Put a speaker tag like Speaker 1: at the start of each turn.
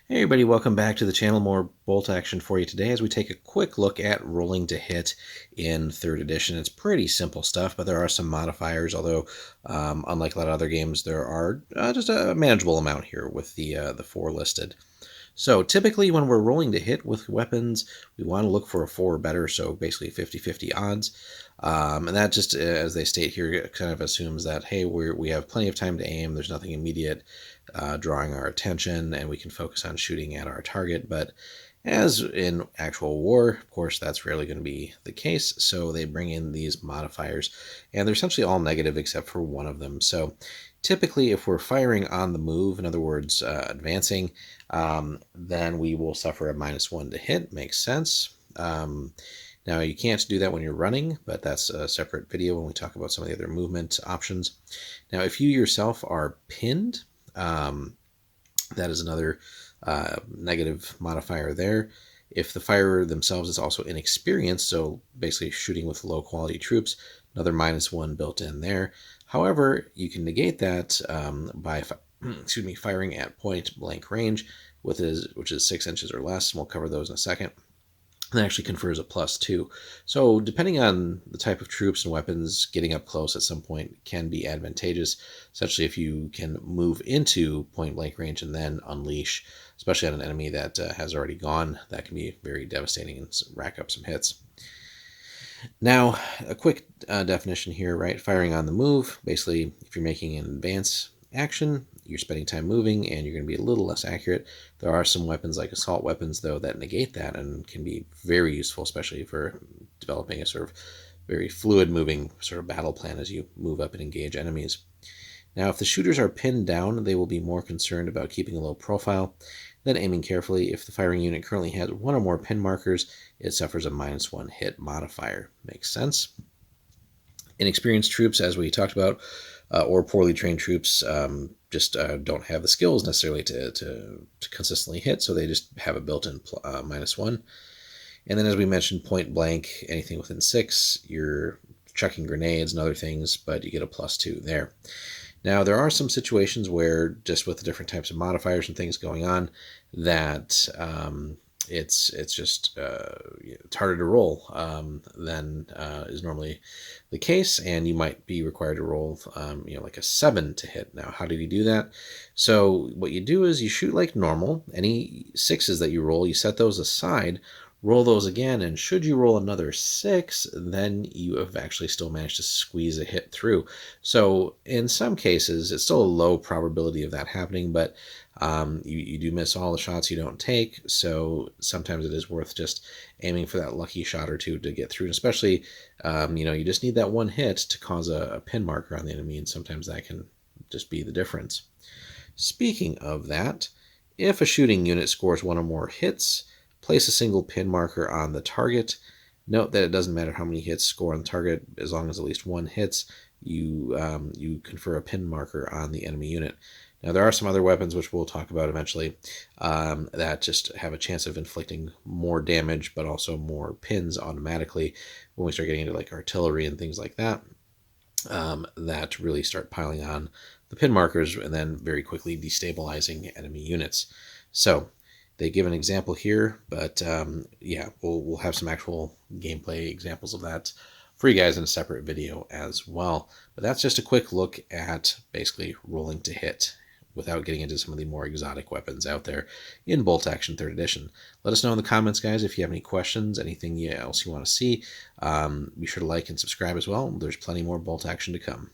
Speaker 1: Hey everybody, welcome back to the channel. More bolt action for you today as we take a quick look at rolling to hit in 3rd edition. It's pretty simple stuff, but there are some modifiers, although unlike a lot of other games, there are just a manageable amount here with the 4 listed. So typically when we're rolling to hit with weapons, we want to look for a 4 or better, so basically 50-50 odds. And that just, as they state here, kind of assumes that, hey, we have plenty of time to aim, there's nothing immediate drawing our attention, and we can focus on shooting at our target. But as in actual war, of course, that's rarely going to be the case, so they bring in these modifiers, and they're essentially all negative except for one of them. So typically, if we're firing on the move, in other words, advancing, then we will suffer a -1 to hit. Makes sense. Now, you can't do that when you're running, but that's a separate video when we talk about some of the other movement options. Now, if you yourself are pinned, that is another negative modifier there. If the firer themselves is also inexperienced, so basically shooting with low quality troops, another -1 built in there. However, you can negate that by firing at point blank range, which is 6 inches or less, and we'll cover those in a second. That actually confers a +2. So depending on the type of troops and weapons, getting up close at some point can be advantageous, especially if you can move into point blank range and then unleash, especially on an enemy that has already gone. That can be very devastating and rack up some hits. Now, a quick definition here, right? Firing on the move, basically if you're making an advance action, you're spending time moving and you're going to be a little less accurate. There are some weapons like assault weapons, though, that negate that and can be very useful, especially for developing a sort of very fluid moving sort of battle plan as you move up and engage enemies. Now, if the shooters are pinned down, they will be more concerned about keeping a low profile than aiming carefully. If the firing unit currently has 1 or more pin markers, it suffers a -1 hit modifier. Makes sense. Inexperienced troops, as we talked about, or poorly trained troops just don't have the skills necessarily to consistently hit, so they just have a built-in -1. And then, as we mentioned, point blank, anything within 6, you're chucking grenades and other things, but you get a +2 there. Now, there are some situations where, just with the different types of modifiers and things going on, that it's just it's harder to roll than is normally the case, and you might be required to roll like a 7 to hit. Now, how did you do that? So what you do is you shoot like normal. Any 6s that you roll, you set those aside, roll those again, and should you roll another 6, then you have actually still managed to squeeze a hit through. So in some cases, it's still a low probability of that happening, but you do miss all the shots you don't take, so sometimes it is worth just aiming for that lucky shot or two to get through, and especially you just need that one hit to cause a pin marker on the enemy, and sometimes that can just be the difference. Speaking of that, if a shooting unit scores 1 or more hits, place a single pin marker on the target. Note that it doesn't matter how many hits score on the target, as long as at least 1 hits, you confer a pin marker on the enemy unit. Now, there are some other weapons, which we'll talk about eventually, that just have a chance of inflicting more damage, but also more pins automatically when we start getting into like artillery and things like that, that really start piling on the pin markers and then very quickly destabilizing enemy units. So they give an example here, but yeah, we'll have some actual gameplay examples of that for you guys in a separate video as well. But that's just a quick look at basically rolling to hit without getting into some of the more exotic weapons out there in Bolt Action 3rd Edition. Let us know in the comments, guys, if you have any questions, anything else you want to see. Be sure to like and subscribe as well. There's plenty more Bolt Action to come.